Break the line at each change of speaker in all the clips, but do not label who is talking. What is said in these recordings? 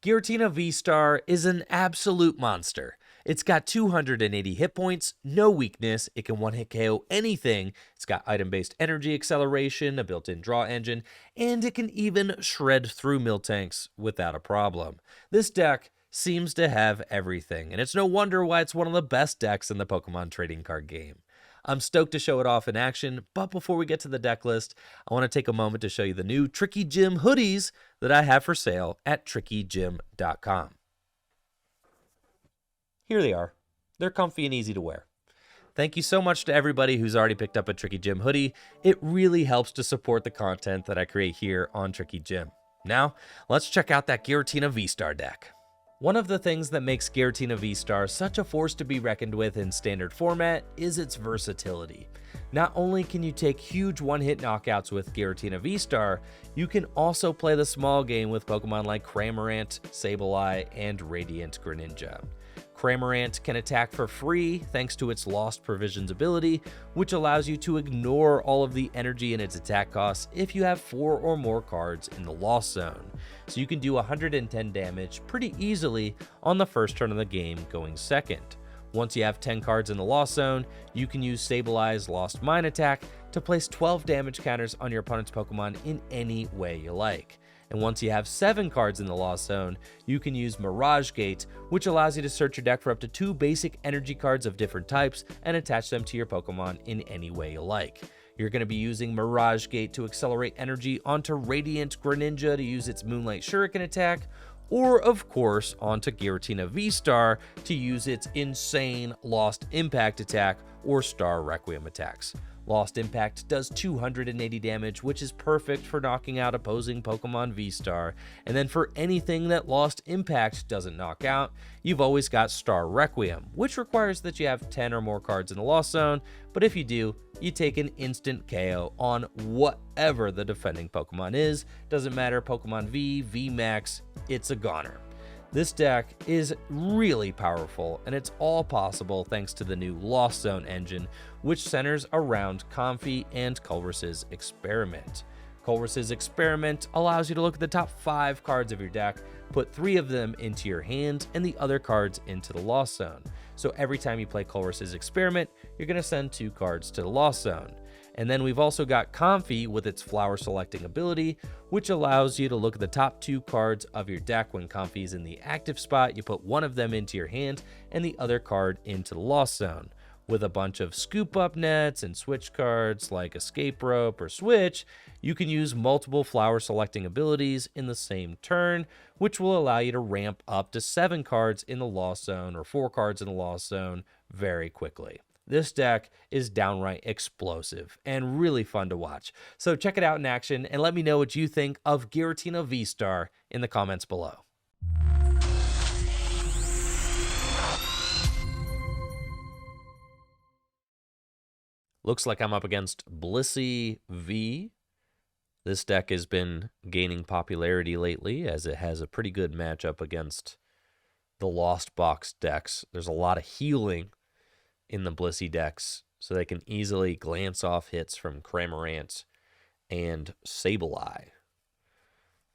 Giratina V-STAR is an absolute monster. It's got 280 hit points, no weakness, it can one-hit KO anything, it's got item-based energy acceleration, a built-in draw engine, and it can even shred through Miltanks without a problem. This deck seems to have everything, and it's no wonder why it's one of the best decks in the Pokemon trading card game. I'm stoked to show it off in action, but before we get to the deck list, I want to take a moment to show you the new Tricky Gym hoodies that I have for sale at trickygym.com. Here they are. They're comfy and easy to wear. Thank you so much to everybody who's already picked up a Tricky Gym hoodie. It really helps to support the content that I create here on Tricky Gym. Now, let's check out that Giratina V-STAR deck. One of the things that makes Giratina V-STAR such a force to be reckoned with in standard format is its versatility. Not only can you take huge one-hit knockouts with Giratina V-STAR, you can also play the small game with Pokemon like Cramorant, Sableye, and Radiant Greninja. Cramorant can attack for free thanks to its Lost Provisions ability, which allows you to ignore all of the energy in its attack costs if you have 4 or more cards in the Lost Zone. So you can do 110 damage pretty easily on the first turn of the game going second. Once you have 10 cards in the Lost Zone, you can use Sableye's Lost Mine attack to place 12 damage counters on your opponent's Pokemon in any way you like. And once you have 7 cards in the Lost Zone, you can use Mirage Gate, which allows you to search your deck for up to 2 basic energy cards of different types and attach them to your Pokemon in any way you like. You're going to be using Mirage Gate to accelerate energy onto Radiant Greninja to use its Moonlight Shuriken attack, or of course onto Giratina V-STAR to use its insane Lost Impact attack or Star Requiem attacks. Lost Impact does 280 damage, which is perfect for knocking out opposing Pokemon V-STAR, and then for anything that Lost Impact doesn't knock out, you've always got Star Requiem, which requires that you have 10 or more cards in the Lost Zone, but if you do, you take an instant KO on whatever the defending Pokemon is. Doesn't matter, Pokemon V, VMAX, it's a goner. This deck is really powerful, and it's all possible thanks to the new Lost Zone engine, which centers around Comfey and Colress's Experiment. Colress's Experiment allows you to look at the top 5 cards of your deck, put 3 of them into your hand, and the other cards into the Lost Zone. So every time you play Colress's Experiment, you're going to send 2 cards to the Lost Zone. And then we've also got Comfey with its flower selecting ability, which allows you to look at the top 2 cards of your deck. When Comfey is in the active spot, you put one of them into your hand and the other card into the Lost Zone. With a bunch of Scoop Up Nets and Switch cards like Escape Rope or Switch, you can use multiple flower selecting abilities in the same turn, which will allow you to ramp up to 7 cards in the Lost Zone or 4 cards in the Lost Zone very quickly. This deck is downright explosive and really fun to watch. So check it out in action and let me know what you think of Giratina V-STAR in the comments below. Looks like I'm up against Blissey V. This deck has been gaining popularity lately as it has a pretty good matchup against the Lost Box decks. There's a lot of healing in the Blissey decks, so they can easily glance off hits from Cramorant and Sableye.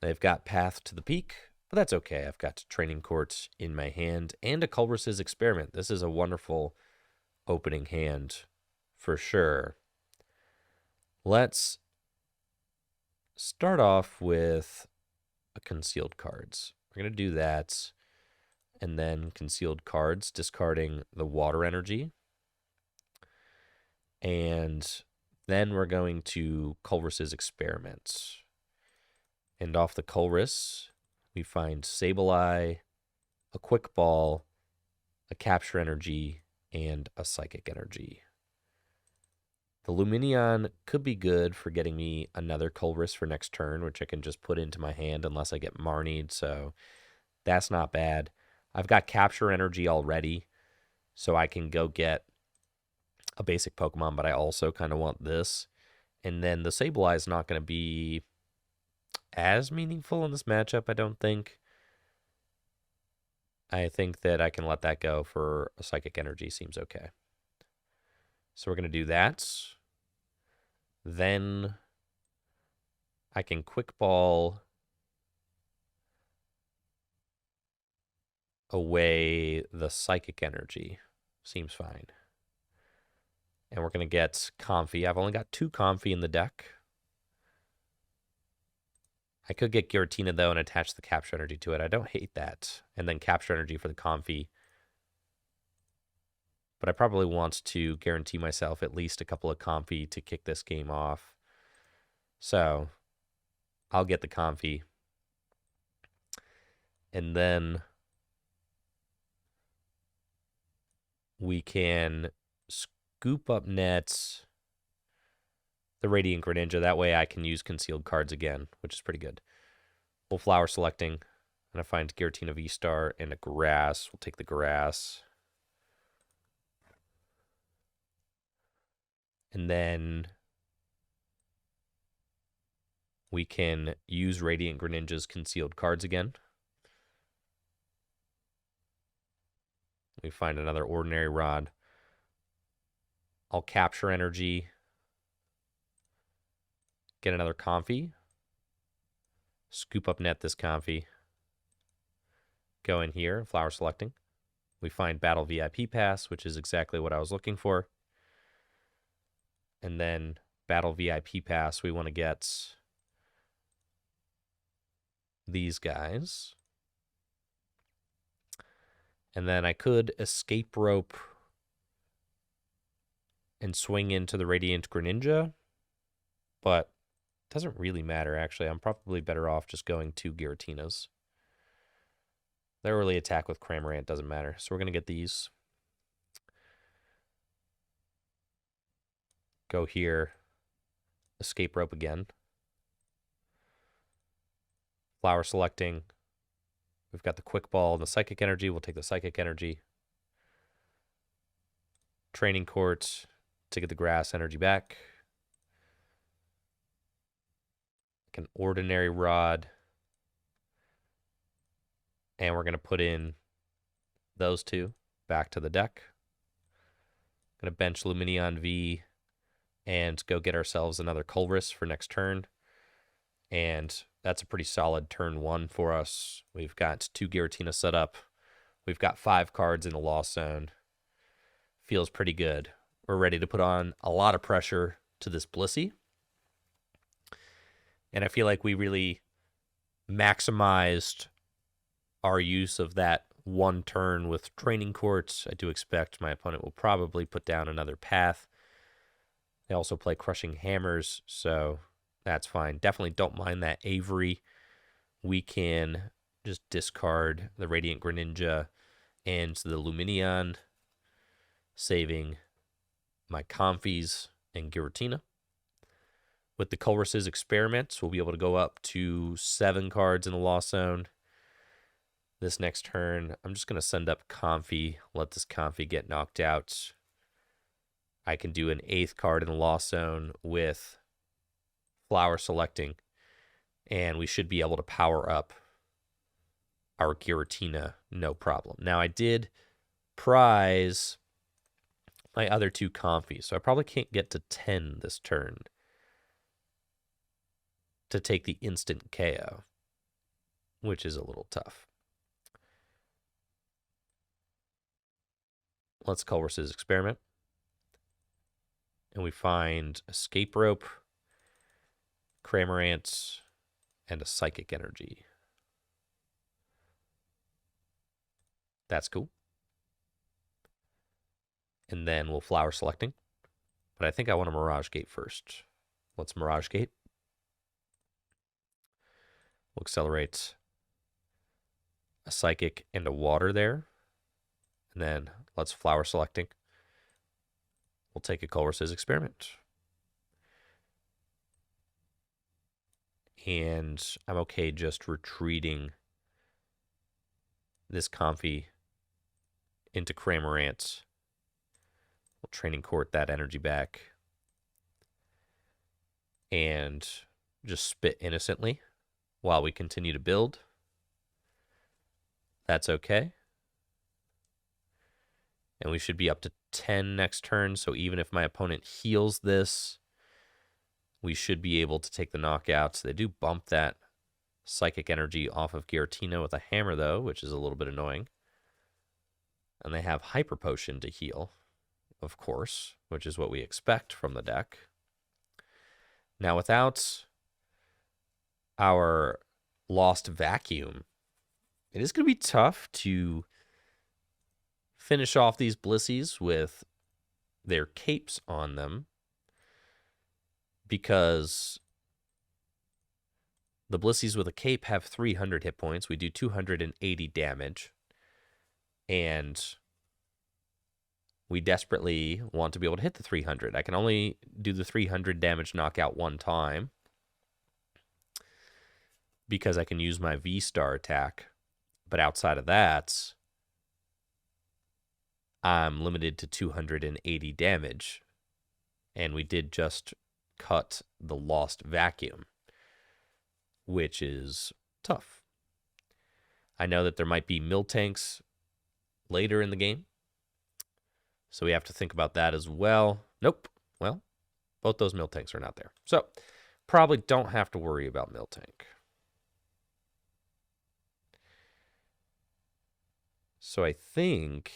They've got Path to the Peak, but that's okay. I've got Training Court in my hand and a Colress's Experiment. This is a wonderful opening hand for sure. Let's start off with a Concealed Cards. We're going to do that, and then Concealed Cards, discarding the Water Energy. And then we're going to Colress's Experiment. And off the Colress, we find Sableye, a Quick Ball, a Capture Energy, and a Psychic Energy. The Lumineon could be good for getting me another Colress for next turn, which I can just put into my hand unless I get Marnied, so that's not bad. I've got Capture Energy already, so I can go get a basic Pokemon, but I also kind of want this. And then the Sableye is not going to be as meaningful in this matchup, I don't think. I think that I can let that go for a Psychic Energy. Seems okay. So we're going to do that. Then I can Quick Ball away the Psychic Energy. Seems fine. And we're going to get Comfey. I've only got 2 Comfey in the deck. I could get Giratina, though, and attach the Capture Energy to it. I don't hate that. And then Capture Energy for the Comfey. But I probably want to guarantee myself at least a couple of Comfey to kick this game off. So I'll get the Comfey. And then we can Scoop Up Net the Radiant Greninja. That way I can use concealed cards again, which is pretty good. We'll Flower Selecting. And I find Giratina V-Star and a Grass. We'll take the Grass. And then we can use Radiant Greninja's concealed cards again. We find another Ordinary Rod. I'll Capture Energy. Get another Comfey. Scoop Up Net this Comfey. Go in here, Flower Selecting. We find Battle VIP Pass, which is exactly what I was looking for. And then Battle VIP Pass, we want to get these guys. And then I could Escape Rope and swing into the Radiant Greninja, but it doesn't really matter, actually. I'm probably better off just going 2 Giratinas. Their early attack with Cramorant doesn't matter, so we're going to get these. Go here, Escape Rope again. Flower Selecting. We've got the Quick Ball and the Psychic Energy. We'll take the Psychic Energy. Training Court to get the Grass Energy back. Like an Ordinary Rod. And we're going to put in those 2 back to the deck. Going to bench Lumineon V and go get ourselves another Colress for next turn. And that's a pretty solid turn 1 for us. We've got 2 Giratina set up. We've got 5 cards in the loss zone. Feels pretty good. We're ready to put on a lot of pressure to this Blissey. And I feel like we really maximized our use of that 1 turn with Training Court. I do expect my opponent will probably put down another Path. They also play Crushing Hammers, so that's fine. Definitely don't mind that Avery. We can just discard the Radiant Greninja and the Lumineon, saving my Comfeys and Giratina. With the Colress's Experiments, we'll be able to go up to 7 cards in the loss zone. This next turn, I'm just going to send up Comfey, let this Comfey get knocked out. I can do an 8th card in the loss zone with Flower Selecting, and we should be able to power up our Giratina no problem. Now, I did prize my other 2 Comfeys, so I probably can't get to 10 this turn to take the instant KO, which is a little tough. Let's Colress's Experiment. And we find Escape Rope, Cramorant, and a Psychic Energy. That's cool. And then we'll Flower Selecting. But I think I want a Mirage Gate first. Let's Mirage Gate. We'll accelerate a Psychic and a Water there. And then let's Flower Selecting. We'll take a Colress's Experiment. And I'm okay just retreating this Comfey into Cramorant. We'll Training Court that energy back. And just spit innocently while we continue to build. That's okay. And we should be up to 10 next turn, so even if my opponent heals this, we should be able to take the knockouts. They do bump that Psychic Energy off of Giratina with a hammer, though, which is a little bit annoying. And they have Hyper Potion to heal, of course, which is what we expect from the deck. Now, without our Lost Vacuum, it is going to be tough to finish off these Blissies with their capes on them, because the Blissies with a cape have 300 hit points. We do 280 damage, and we desperately want to be able to hit the 300. I can only do the 300 damage knockout one time because I can use my V-Star attack. But outside of that, I'm limited to 280 damage. And we did just cut the Lost Vacuum, which is tough. I know that there might be Miltanks later in the game, so we have to think about that as well. Nope. Well, both those Miltanks are not there. So, probably don't have to worry about Miltank. So I think,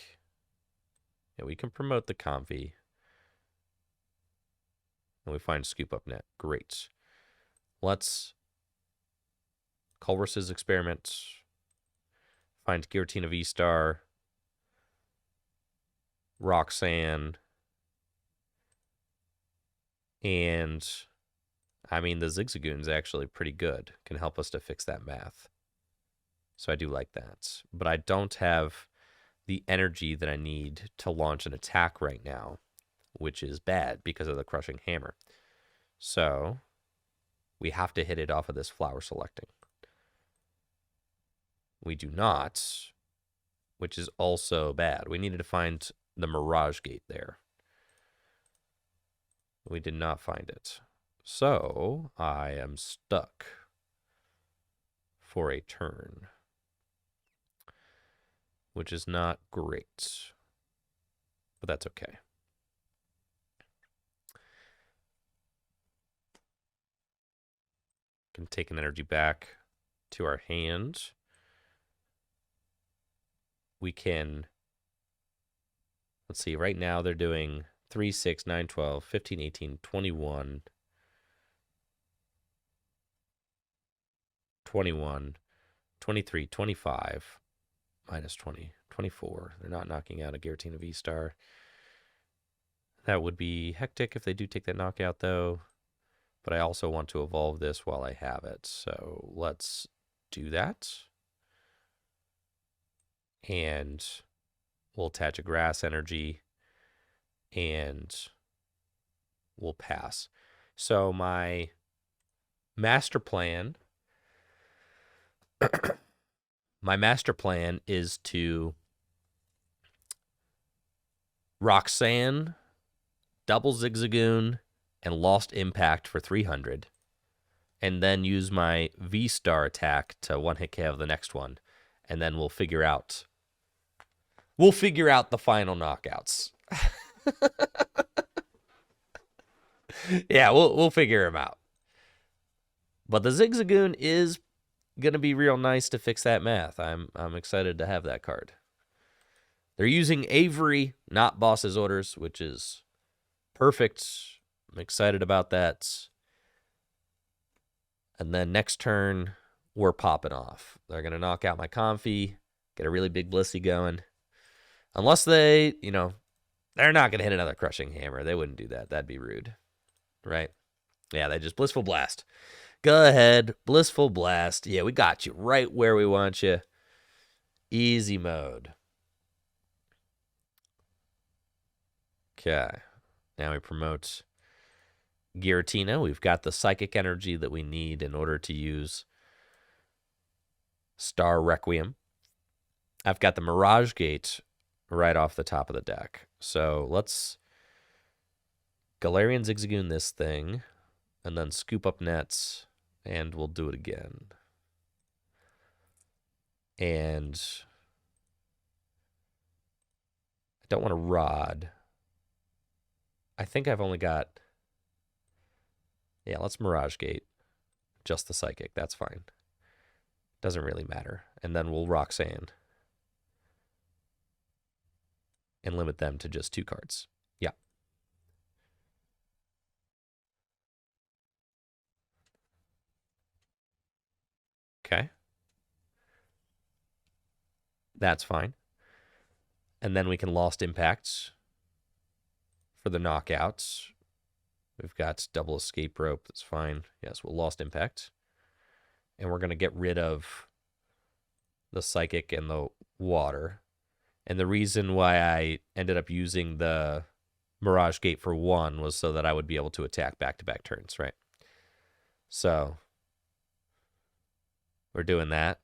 yeah, we can promote the Comfey. And we find Scoop Up Net. Great. Let's Colress's experiment. Find Giratina V-Star. Roxanne. And, I mean, the Zigzagoon's actually pretty good. Can help us to fix that math. So I do like that. But I don't have the energy that I need to launch an attack right now, which is bad because of the Crushing Hammer. So we have to hit it off of this Flower Selecting. We do not, which is also bad. We needed to find the Mirage Gate there. We did not find it. So I am stuck for a turn, which is not great, but that's okay. Can take an energy back to our hand. We can, let's see, right now they're doing 3, 6, 9, 12, 15, 18, 21, 21, 23, 25, minus 20, 24. They're not knocking out a Giratina V-Star. That would be hectic if they do take that knockout, though. But I also want to evolve this while I have it. So let's do that. And we'll attach a Grass Energy. And we'll pass. So my master plan... my master plan is to Roxanne, double Zigzagoon, and Lost Impact for 300, and then use my V-Star attack to one-hit KO the next one, and then we'll figure out the final knockouts. Yeah, we'll figure them out. But the Zigzagoon is gonna be real nice to fix that math. I'm excited to have that card. They're using Avery, not Boss's Orders, which is perfect. I'm excited about that. And then next turn, we're popping off. They're gonna knock out my Comfey, get a really big Blissey going. Unless they, they're not gonna hit another Crushing Hammer. They wouldn't do that. That'd be rude, right? Yeah, they just Blissful Blast. Go ahead, Blissful Blast. Yeah, we got you right where we want you. Easy mode. Okay. Now we promote Giratina. We've got the Psychic Energy that we need in order to use Star Requiem. I've got the Mirage Gate right off the top of the deck. So let's Galarian Zigzagoon this thing, and then Scoop Up Nets, and we'll do it again. And I don't want to Rod. I think I've only got... Yeah, let's Mirage Gate. Just the Psychic. That's fine. Doesn't really matter. And then we'll Roxanne. and limit them to just 2 cards. Yeah. Okay. That's fine. And then we can Lost Impact for the knockouts. We've got double Escape Rope. That's fine. Yes, we'll Lost Impact. And we're going to get rid of the Psychic and the Water. And the reason why I ended up using the Mirage Gate for 1 was so that I would be able to attack back-to-back turns, right? So we're doing that.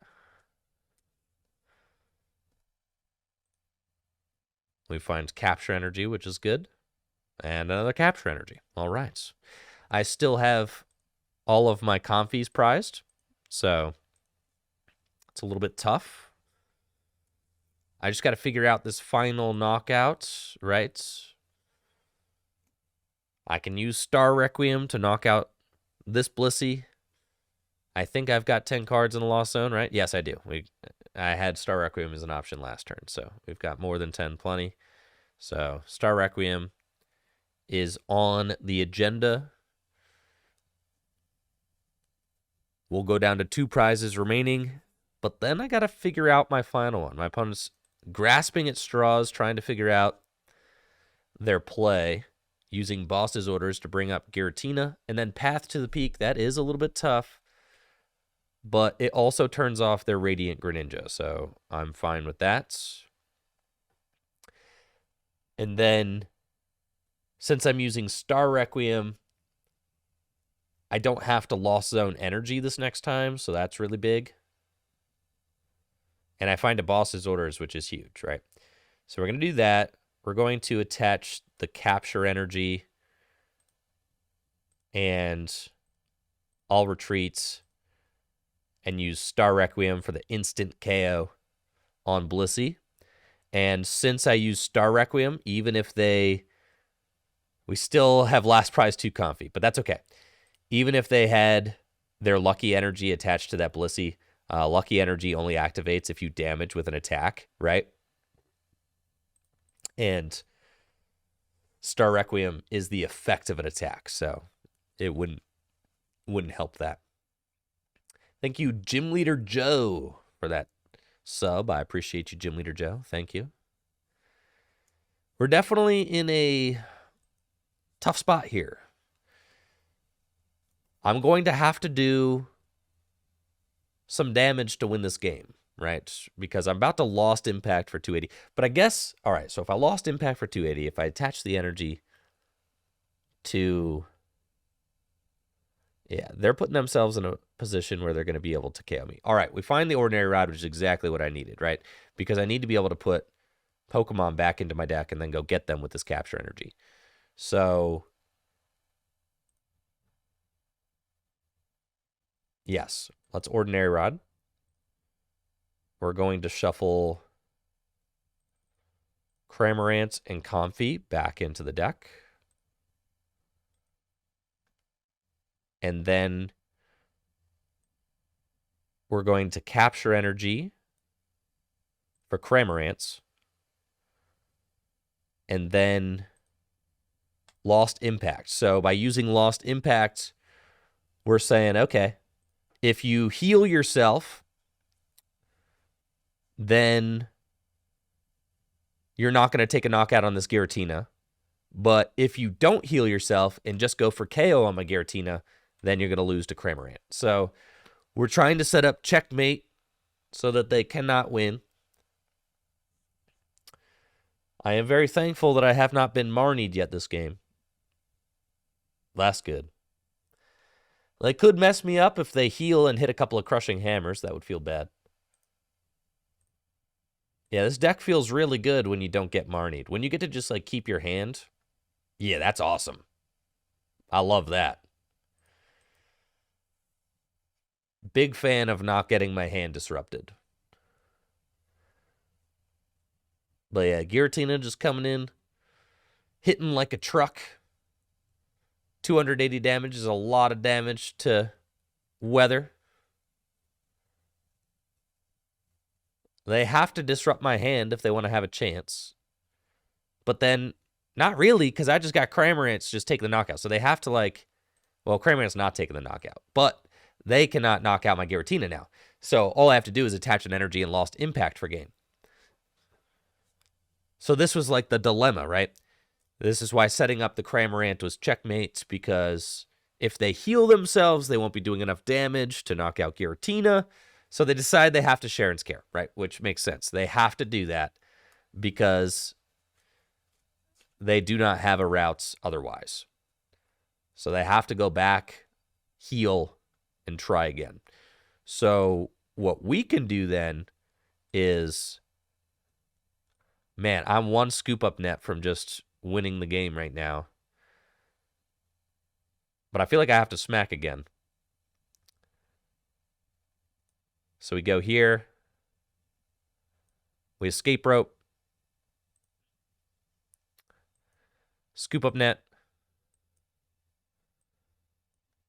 We find Capture Energy, which is good. And another Capture Energy. All right. I still have all of my Comfeys prized, so it's a little bit tough. I just got to figure out this final knockout, right? I can use Star Requiem to knock out this Blissey. I think I've got 10 cards in the Lost Zone, right? Yes, I do. I had Star Requiem as an option last turn, so we've got more than 10 plenty. So Star Requiem is on the agenda. We'll go down to 2 prizes remaining, but then I got to figure out my final one. My opponent's grasping at straws, trying to figure out their play, using Boss's orders to bring up Giratina, and then Path to the Peak. That is a little bit tough, but it also turns off their Radiant Greninja, so I'm fine with that. And then, since I'm using Star Requiem, I don't have to Lost Zone Energy this next time, so that's really big. And I find a Boss's orders, which is huge, right? So we're going to do that. We're going to attach the Capture Energy, and I'll retreat and use Star Requiem for the instant KO on Blissey. And since I use Star Requiem, even if we still have last prize 2 Comfey, but that's okay. Even if they had their Lucky Energy attached to that Blissey, Lucky Energy only activates if you damage with an attack, right? And Star Requiem is the effect of an attack, so it wouldn't help that. Thank you, Gym Leader Joe, for that sub. I appreciate you, Gym Leader Joe. Thank you. We're definitely in a tough spot here. I'm going to have to do some damage to win this game, right? Because I'm about to Lost Impact for 280. But I guess, all right, so if I Lost Impact for 280, if I attach the energy to... Yeah, they're putting themselves in a position where they're going to be able to KO me. All right, we find the Ordinary Rod, which is exactly what I needed, right? Because I need to be able to put Pokemon back into my deck and then go get them with this Capture Energy. So, yes, let's Ordinary Rod. We're going to shuffle Cramorant and Comfey back into the deck. And then we're going to Capture Energy for Cramorants. And then Lost Impact. So by using Lost Impact, we're saying, okay, if you heal yourself, then you're not going to take a knockout on this Giratina. But if you don't heal yourself and just go for KO on my Giratina, then you're going to lose to Cramorant. So we're trying to set up checkmate so that they cannot win. I am very thankful that I have not been Marnied yet this game. That's good. They could mess me up if they heal and hit a couple of Crushing Hammers. That would feel bad. Yeah, this deck feels really good when you don't get Marnied. When you get to just like keep your hand, yeah, that's awesome. I love that. Big fan of not getting my hand disrupted. But yeah, Giratina just coming in, hitting like a truck. 280 damage is a lot of damage to weather. They have to disrupt my hand if they want to have a chance. But then, not really, because I just got Cramorant just take the knockout. So they have to, like, well, Cramorant's not taking the knockout, but they cannot knock out my Giratina now. So all I have to do is attach an energy and lost impact for game. So this was like the dilemma, right? This is why setting up the Cramorant was checkmate, because if they heal themselves, they won't be doing enough damage to knock out Giratina. So they decide they have to share and scare, right? Which makes sense. They have to do that because they do not have a route otherwise. So they have to go back, heal, and try again. So what we can do then is, man, I'm one Scoop Up Net from just winning the game right now. But I feel like I have to smack again. So we go here. We Escape Rope. Scoop Up Net.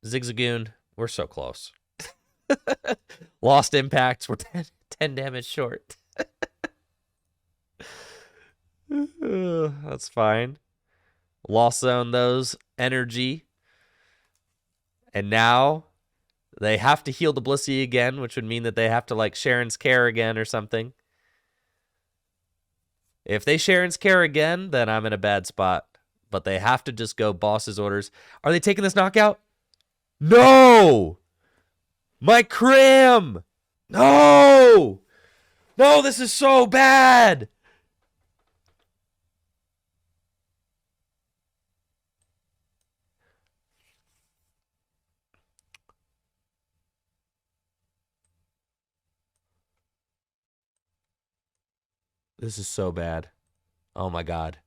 Zigzagoon. We're so close. Lost impacts. We're 10 damage short. That's fine. Lost zone those. Energy. And now they have to heal the Blissey again, which would mean that they have to, like, Sharon's Care again or something. If they Sharon's Care again, then I'm in a bad spot. But they have to just go boss's orders. Are they taking this knockout? No! My Cram! No! No, this is so bad! This is so bad. Oh my god.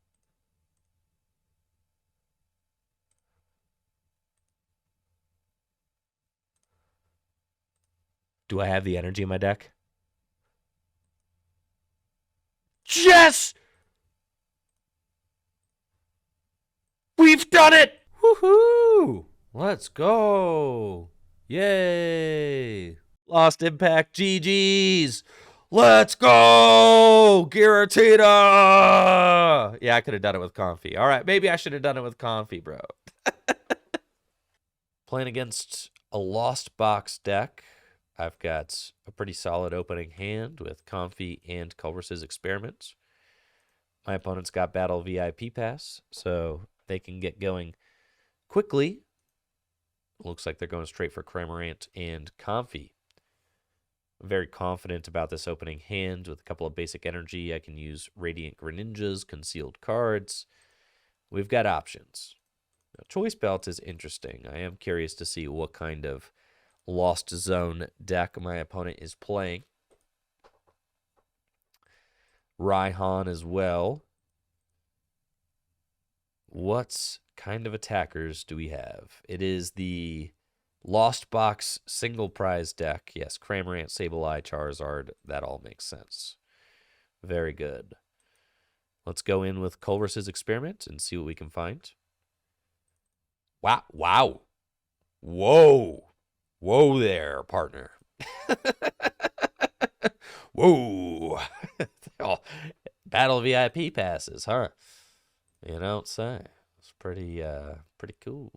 Do I have the energy in my deck? Yes! We've done it! Woohoo! Let's go! Yay! Lost impact, GG's! Let's go! Giratina! Yeah, I could have done it with Comfey. All right, maybe I should have done it with Comfey, bro. Playing against a Lost Box deck. I've got a pretty solid opening hand with Comfey and Colress's Experiments. My opponent's got Battle VIP Pass, so they can get going quickly. Looks like they're going straight for Cramorant and Comfey. I'm very confident about this opening hand with a couple of basic energy. I can use Radiant Greninja's concealed cards. We've got options. Now, Choice Belt is interesting. I am curious to see what kind of Lost Zone deck my opponent is playing. Raihan as well. What kind of attackers do we have? It is the Lost Box single prize deck. Yes, Cramorant, Sableye, Charizard. That all makes sense. Very good. Let's go in with Colress's Experiment and see what we can find. Wow. Wow. Whoa. Whoa there, partner. Whoa. Oh, Battle VIP passes, huh? You don't say. It's pretty cool.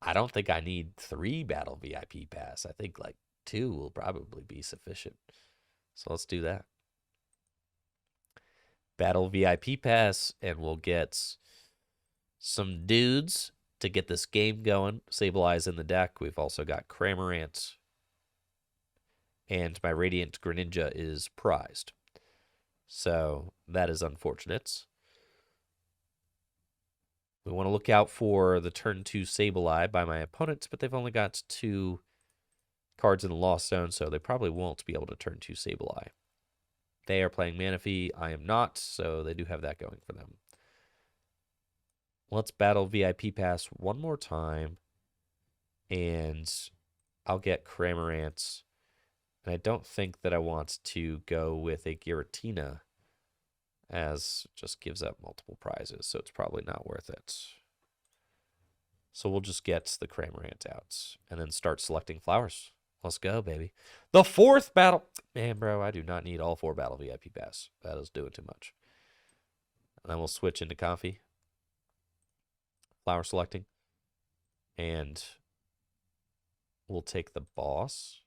I don't think I need 3 Battle VIP pass. I think like 2 will probably be sufficient. So let's do that. Battle VIP pass, and we'll get some dudes to get this game going. Sableye's in the deck. We've also got Cramorant. And my Radiant Greninja is prized. So that is unfortunate. We want to look out for the turn 2 Sableye by my opponent, but they've only got 2 cards in the Lost Zone, so they probably won't be able to turn 2 Sableye. They are playing Manaphy. I am not, so they do have that going for them. Let's Battle VIP Pass one more time, and I'll get Cramorant. And I don't think that I want to go with a Giratina, as just gives up multiple prizes, so it's probably not worth it. So we'll just get the Cramorant out and then start selecting flowers. Let's go, baby. The 4th battle. Man, bro, I do not need all 4 Battle VIP Pass. That is doing too much. And then we'll switch into Comfey. Flower selecting. And we'll take the boss.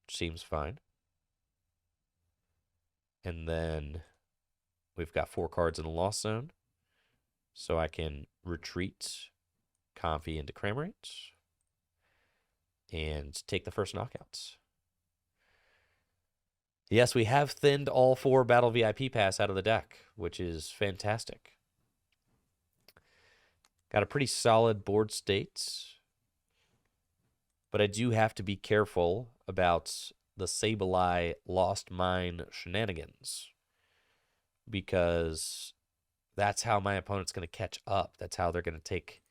Seems fine. And then we've got 4 cards in the lost zone. So I can retreat Comfey into Cramorant and take the first knockouts. Yes, we have thinned all 4 Battle VIP Pass out of the deck, which is fantastic. Got a pretty solid board state. But I do have to be careful about the Sableye Lost Mine shenanigans. Because that's how my opponent's going to catch up. That's how they're going to take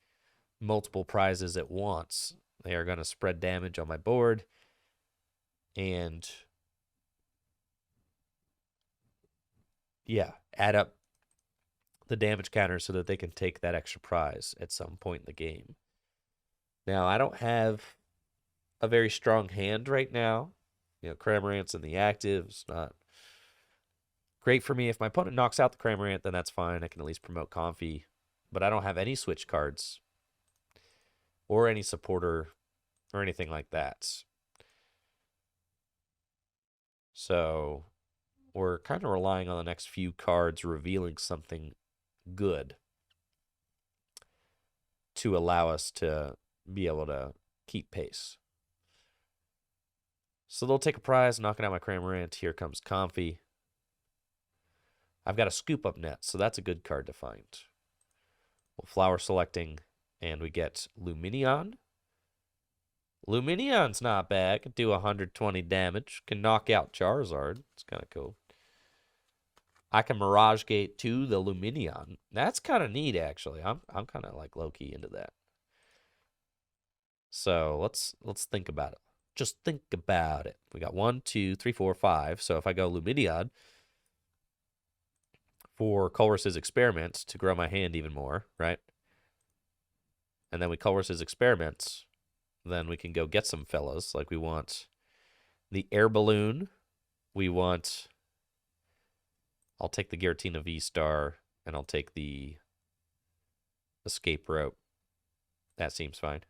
multiple prizes at once. They are going to spread damage on my board. And yeah, add up the damage counter so that they can take that extra prize at some point in the game. Now, I don't have a very strong hand right now. You know, Cramorant's in the active. It's not great for me. If my opponent knocks out the Cramorant, then that's fine. I can at least promote Comfey. But I don't have any switch cards or any supporter or anything like that. So we're kind of relying on the next few cards revealing something good to allow us to be able to keep pace. So they'll take a prize, knocking out my Cramorant. Here comes Comfey. I've got a Scoop Up Net, so that's a good card to find. We'll flower selecting, and we get Lumineon. Lumineon's not bad. Can do 120 damage. Can knock out Charizard. It's kind of cool. I can Mirage Gate to the Lumineon. That's kind of neat, actually. I'm kind of like low-key into that. So let's think about it. Just think about it. We got 1, 2, 3, 4, 5. So if I go Lumineon for Colress's Experiments to grow my hand even more, right? And then we Colress's Experiments, then we can go get some fellas. Like we want the Air Balloon. We want... I'll take the Giratina VSTAR, and I'll take the Escape Rope. That seems fine.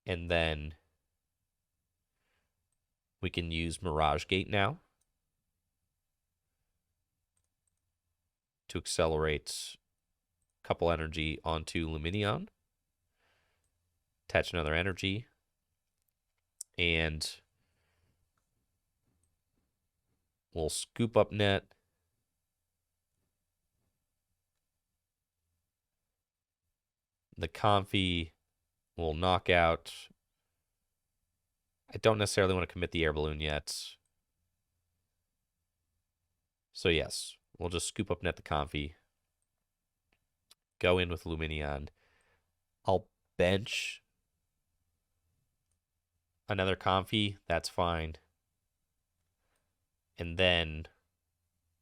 And then we can use Mirage Gate now to accelerate a couple energy onto Lumineon. Attach another energy. And we'll Scoop Up Net. The Comfey will knock out. I don't necessarily want to commit the Air Balloon yet. So yes, we'll just Scoop Up Net the Comfey. Go in with Lumineon. I'll bench another Comfey. That's fine. And then,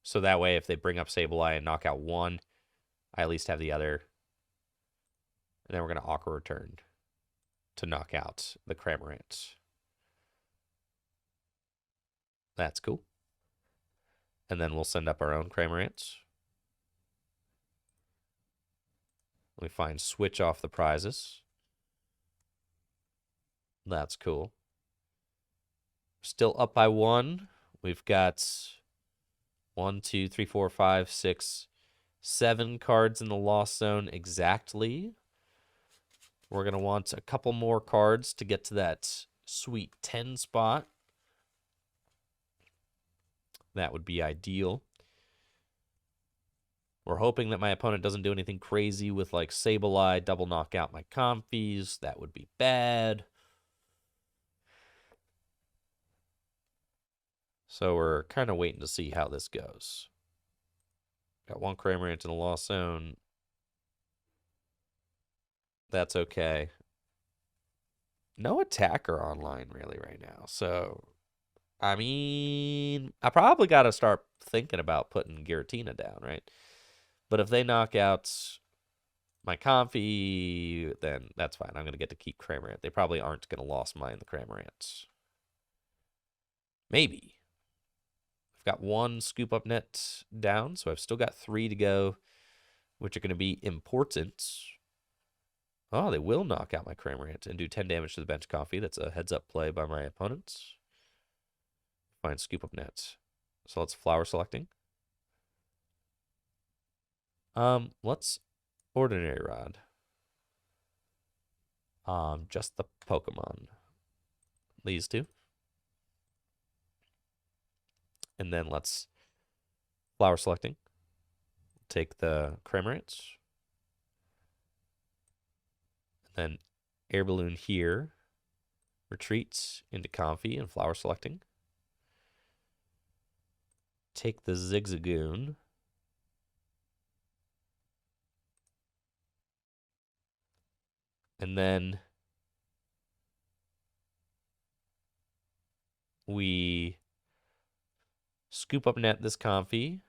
so that way if they bring up Sableye and knock out one, I at least have the other. And then we're going to Aqua Return to knock out the Cramorant. That's cool. And then we'll send up our own Cramorant. We find switch off the prizes. That's cool. Still up by 1. We've got 1, 2, 3, 4, 5, 6, 7 cards in the lost zone exactly. We're going to want a couple more cards to get to that sweet 10 spot. That would be ideal. We're hoping that my opponent doesn't do anything crazy with like Sableye, double knock out my Comfeys. That would be bad. So we're kind of waiting to see how this goes. Got one Cramorant in the lost zone. That's okay. No attacker online really right now. So, I mean, I probably got to start thinking about putting Giratina down, right? But if they knock out my Comfey, then that's fine. I'm going to get to keep Cramorant. They probably aren't going to lost mine the Cramorant. Maybe. I've got 1 Scoop Up Net down, so I've still got 3 to go, which are going to be important. Oh, they will knock out my Cramorant and do 10 damage to the bench Comfey. That's a heads-up play by my opponents. Fine, Scoop Up Net. So let's Flower Selecting. Let's Ordinary Rod. Just the Pokemon. These two. And then let's Flower Selecting. Take the Cramorant. Then Air Balloon here. Retreats into Comfey and Flower Selecting. Take the Zigzagoon. And then we Scoop Up Net this Comfey.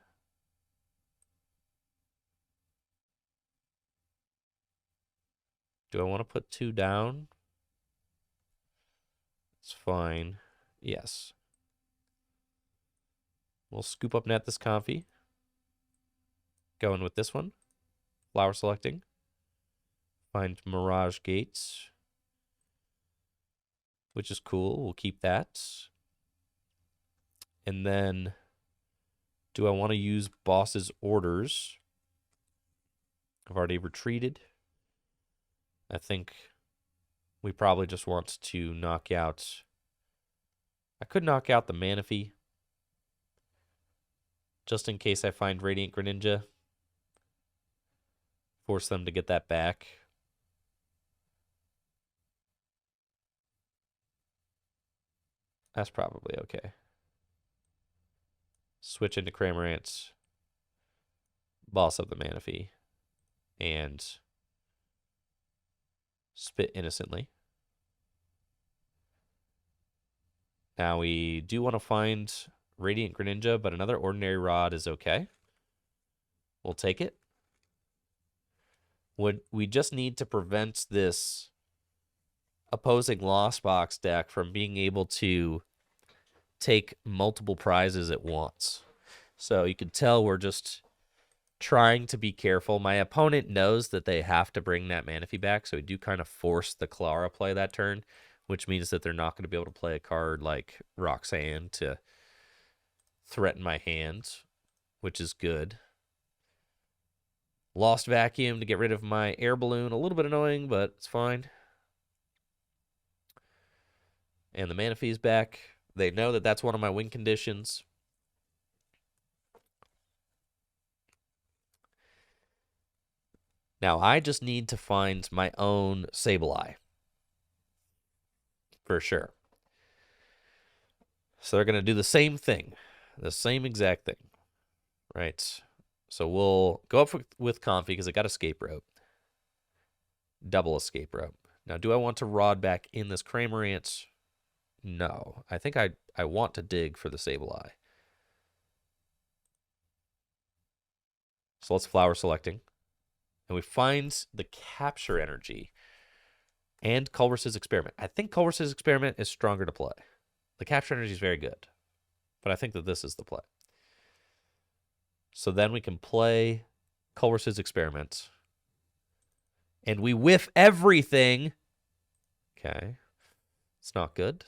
Do I want to put 2 down? It's fine. Yes. We'll Scoop Up Net this Comfey. Going with this one. Flower Selecting. Find Mirage Gates, which is cool. We'll keep that. And then, do I want to use Boss's Orders? I've already retreated. I think we probably just want to knock out... I could knock out the Manaphy, just in case I find Radiant Greninja. Force them to get that back. That's probably okay. Switch into Cramorant. Boss up the Manaphy. And spit innocently. Now we do want to find Radiant Greninja, but another Ordinary Rod is okay. We'll take it. We just need to prevent this opposing Lost Box deck from being able to take multiple prizes at once. So you can tell we're just trying to be careful. My opponent knows that they have to bring that Manaphy back, so we do kind of force the Clara play that turn, which means that they're not going to be able to play a card like Roxanne to threaten my hand, which is good. Lost Vacuum to get rid of my Air Balloon. A little bit annoying, but it's fine. And the Manaphy's back. They know that that's one of my win conditions. Now, I just need to find my own Sableye. For sure. So they're going to do the same thing. The same exact thing. Right. So we'll go up with Comfey because I got Escape Rope. Double Escape Rope. Now, do I want to Rod back in this Cramorant? No. I think I want to dig for the Sableye. So let's Flower Selecting. And we find the Capture Energy and Colress's Experiment. I think Colress's Experiment is stronger to play. The Capture Energy is very good. But I think that this is the play. So then we can play Colress's Experiment. And we whiff everything. Okay. It's not good.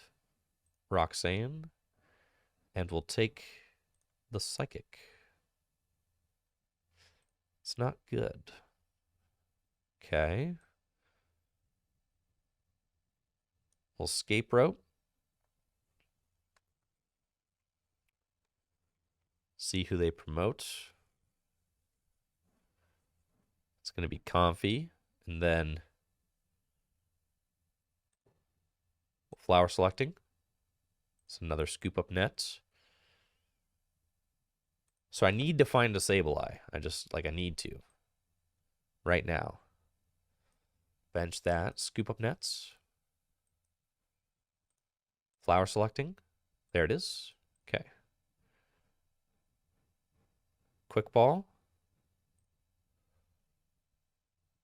Roxanne. And we'll take the Psychic. It's not good. Okay. We'll Escape Rope. See who they promote. It's going to be Comfey. And then Flower Selecting. It's another Scoop Up Net. So I need to find a Sableye. I need to. Right now. Bench that. Scoop Up Nets. Flower Selecting. There it is. Okay. Quick Ball.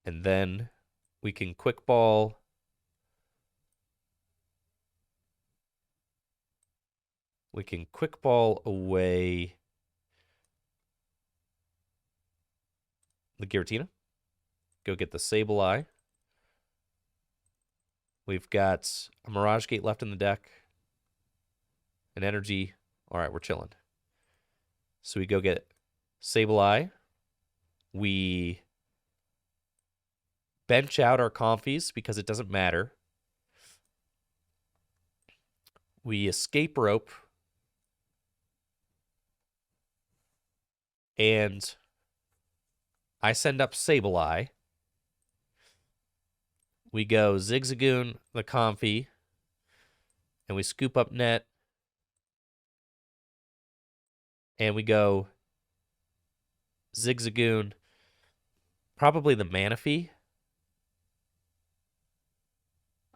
And then we can Quick Ball We can quick ball away the Giratina. Go get the Sableye. We've got a Mirage Gate left in the deck. An Energy. All right, we're chilling. So we go get Sableye. We bench out our Comfeys because it doesn't matter. We Escape Rope. And I send up Sableye. We go Zigzagoon the Comfey. And we Scoop Up Net. And we go Zigzagoon. Probably the Manaphy.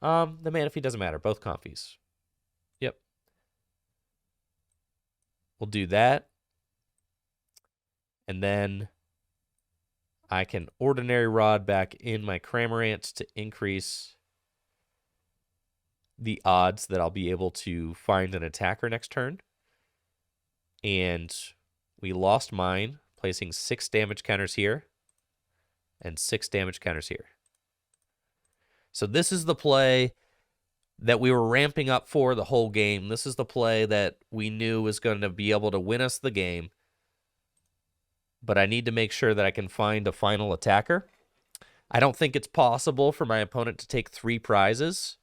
The Manaphy doesn't matter. Both Comfeys. Yep. We'll do that. And then I can Ordinary Rod back in my Cramorant to increase the odds that I'll be able to find an attacker next turn. And we lost mine, placing 6 damage counters here and 6 damage counters here. So this is the play that we were ramping up for the whole game. This is the play that we knew was going to be able to win us the game. But I need to make sure that I can find a final attacker. I don't think it's possible for my opponent to take 3 prizes.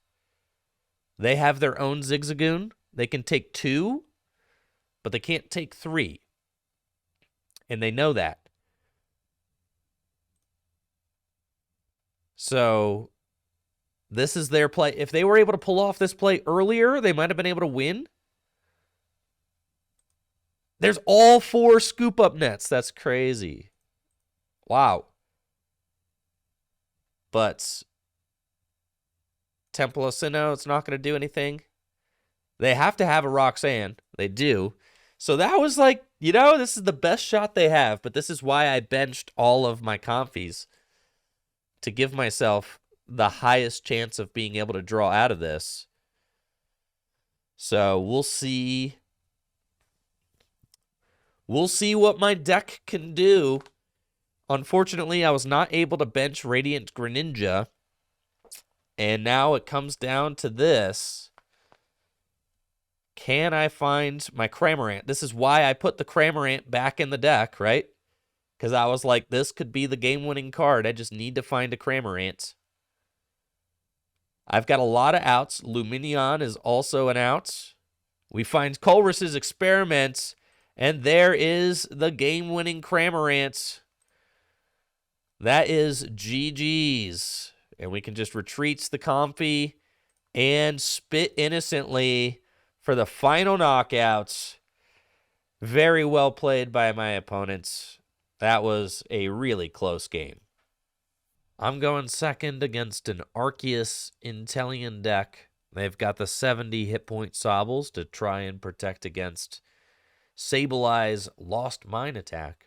They have their own Zigzagoon. They can take 2, but they can't take 3. And they know that. So this is their play. If they were able to pull off this play earlier, they might have been able to win. There's all 4 Scoop Up Nets. That's crazy. Wow. But Temple of Sinnoh, it's not going to do anything. They have to have a Roxanne. They do. So that was like, you know, this is the best shot they have. But this is why I benched all of my Comfeys, to give myself the highest chance of being able to draw out of this. So we'll see. We'll see what my deck can do. Unfortunately, I was not able to bench Radiant Greninja. And now it comes down to this. Can I find my Cramorant? This is why I put the Cramorant back in the deck, right? Because I was like, this could be the game-winning card. I just need to find a Cramorant. I've got a lot of outs. Lumineon is also an out. We find Colress's Experiments. And there is the game-winning Cramorant. That is GG's. And we can just retreat the Comfey and spit innocently for the final knockouts. Very well played by my opponents. That was a really close game. I'm going second against an Arceus Inteleon deck. They've got the 70 hit point Sobbles to try and protect against Sableye's Lost Mine attack.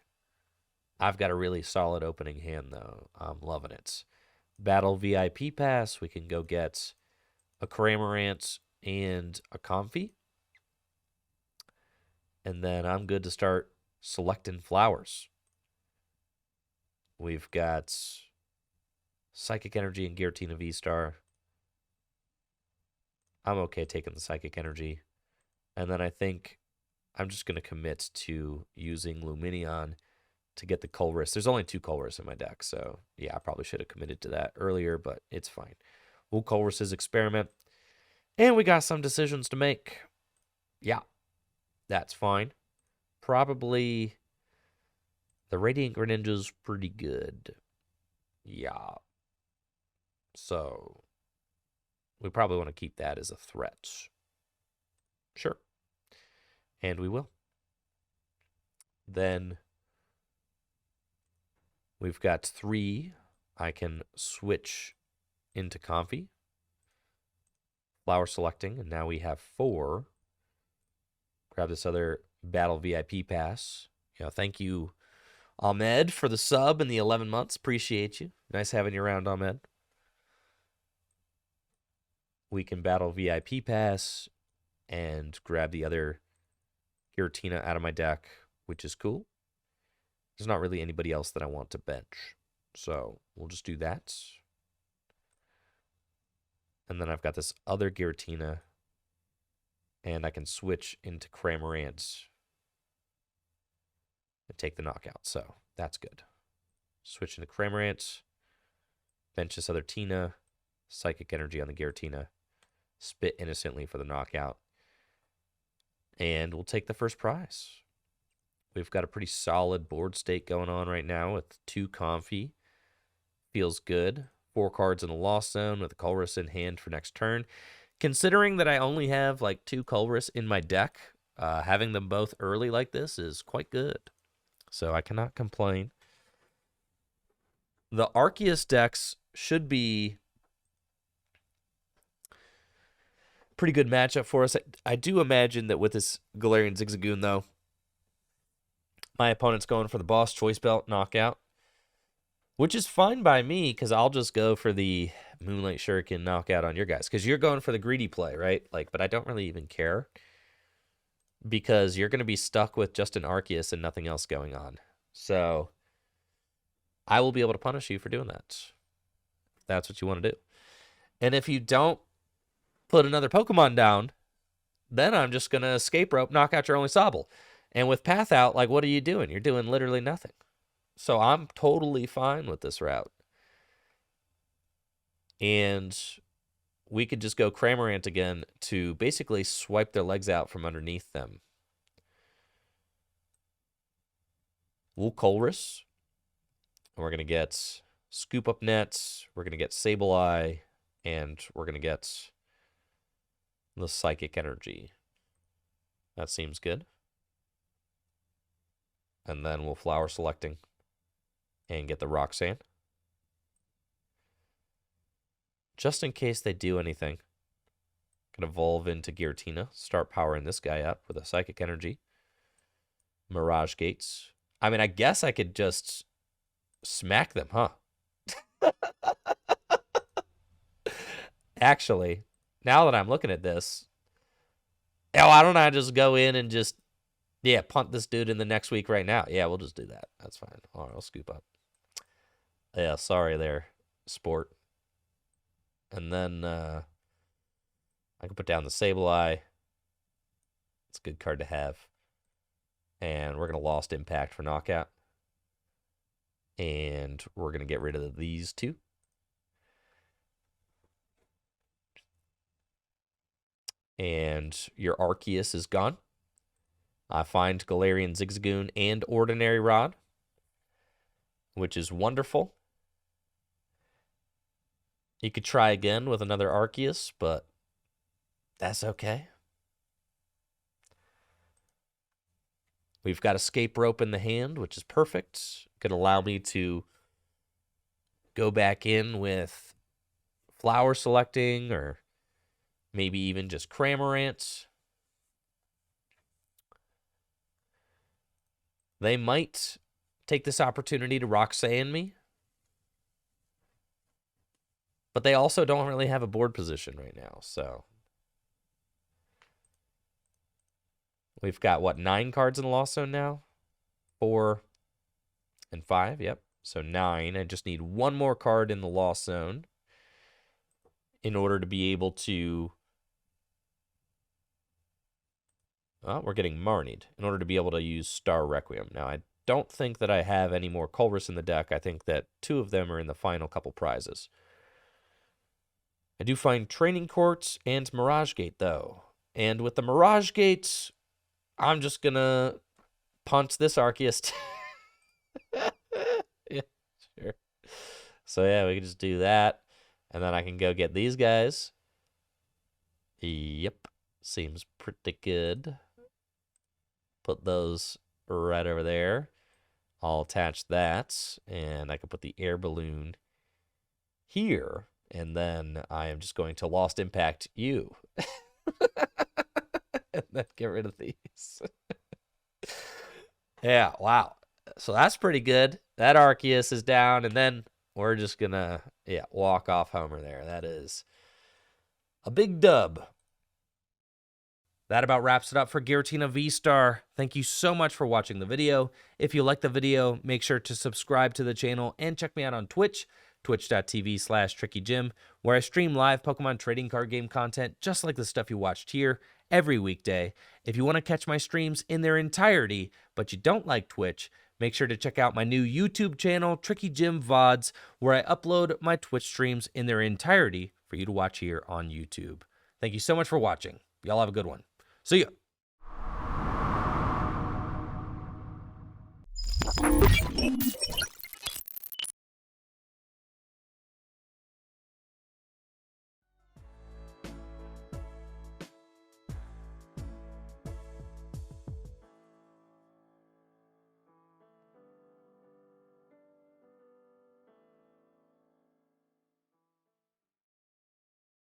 I've got a really solid opening hand, though. I'm loving it. Battle VIP Pass. We can go get a Cramorant and a Comfey. And then I'm good to start selecting flowers. We've got Psychic Energy and Giratina VSTAR. I'm okay taking the Psychic Energy. And then I think I'm just going to commit to using Lumineon to get the Colress. There's only 2 Colress in my deck, so yeah, I probably should have committed to that earlier, but it's fine. We'll Colress's Experiment. And we got some decisions to make. Yeah, that's fine. Probably the Radiant Greninja's pretty good. Yeah. So we probably want to keep that as a threat. Sure. And we will. Then we've got 3. I can switch into Comfey. Flower selecting. And now we have 4. Grab this other Battle VIP Pass. You know, thank you, Ahmed, for the sub and the 11 months. Appreciate you. Nice having you around, Ahmed. We can Battle VIP Pass and grab the other Giratina out of my deck, which is cool. There's not really anybody else that I want to bench. So we'll just do that. And then I've got this other Giratina. And I can switch into Cramorant and take the knockout. So that's good. Switch into Cramorant. Bench this other Tina. Psychic Energy on the Giratina. Spit innocently for the knockout. And we'll take the first prize. We've got a pretty solid board state going on right now with 2 Comfey. Feels good. 4 cards in the lost zone with a Colress in hand for next turn. Considering that I only have like 2 Colress in my deck, having them both early like this is quite good. So I cannot complain. The Arceus decks should be pretty good matchup for us. I do imagine that with this Galarian Zigzagoon, though, my opponent's going for the Boss Choice Belt knockout, which is fine by me because I'll just go for the Moonlight Shuriken knockout on your guys because you're going for the greedy play, right? Like, but I don't really even care because you're going to be stuck with just an Arceus and nothing else going on. So I will be able to punish you for doing that. If that's what you want to do. And if you don't put another Pokemon down, then I'm just going to Escape Rope, knock out your only Sableye. And with Path Out, like, what are you doing? You're doing literally nothing. So I'm totally fine with this route. And we could just go Cramorant again to basically swipe their legs out from underneath them. We'll Colress. And we're going to get Scoop Up Net. We're going to get Sableye. And we're going to get the Psychic Energy. That seems good. And then we'll Flower Selecting and get the Roxanne. Just in case they do anything. Can evolve into Giratina. Start powering this guy up with a Psychic Energy. Mirage Gates. I mean, I guess I could just smack them, huh? Actually, now that I'm looking at this, why don't I just go in and just, yeah, punt this dude in the next week right now? Yeah, we'll just do that. That's fine. All right, I'll scoop up. Yeah, sorry there, sport. And then I can put down the Sableye. It's a good card to have. And we're going to Lost Impact for knockout. And we're going to get rid of these 2. And your Arceus is gone. I find Galarian Zigzagoon and Ordinary Rod, which is wonderful. You could try again with another Arceus, but that's okay. We've got Escape Rope in the hand, which is perfect. Could allow me to go back in with Flower Selecting or maybe even just Cramorant. They might take this opportunity to Roxanne me. But they also don't really have a board position right now, so. We've got, what, 9 cards in the Lost Zone now? 4 and 5, yep. So 9. I just need 1 more card in the Lost Zone in order to be able to... Oh, we're getting Marnied in order to be able to use Star Requiem. Now, I don't think that I have any more Colress in the deck. I think that 2 of them are in the final couple prizes. I do find Training Court and Mirage Gate, though. And with the Mirage Gate, I'm just going to punch this Arceus. Yeah, sure. So, yeah, we can just do that. And then I can go get these guys. Yep. Seems pretty good. Put those right over there. I'll attach that. And I can put the Air Balloon here. And then I am just going to Lost Impact you. And then get rid of these. Yeah, wow. So that's pretty good. That Arceus is down. And then we're just going to, yeah, walk off Homer there. That is a big dub. That about wraps it up for Giratina V-Star. Thank you so much for watching the video. If you like the video, make sure to subscribe to the channel and check me out on Twitch, twitch.tv/TrickyJim, where I stream live Pokemon trading card game content just like the stuff you watched here every weekday. If you want to catch my streams in their entirety, but you don't like Twitch, make sure to check out my new YouTube channel, Tricky Jim VODs, where I upload my Twitch streams in their entirety for you to watch here on YouTube. Thank you so much for watching. Y'all have a good one. See ya.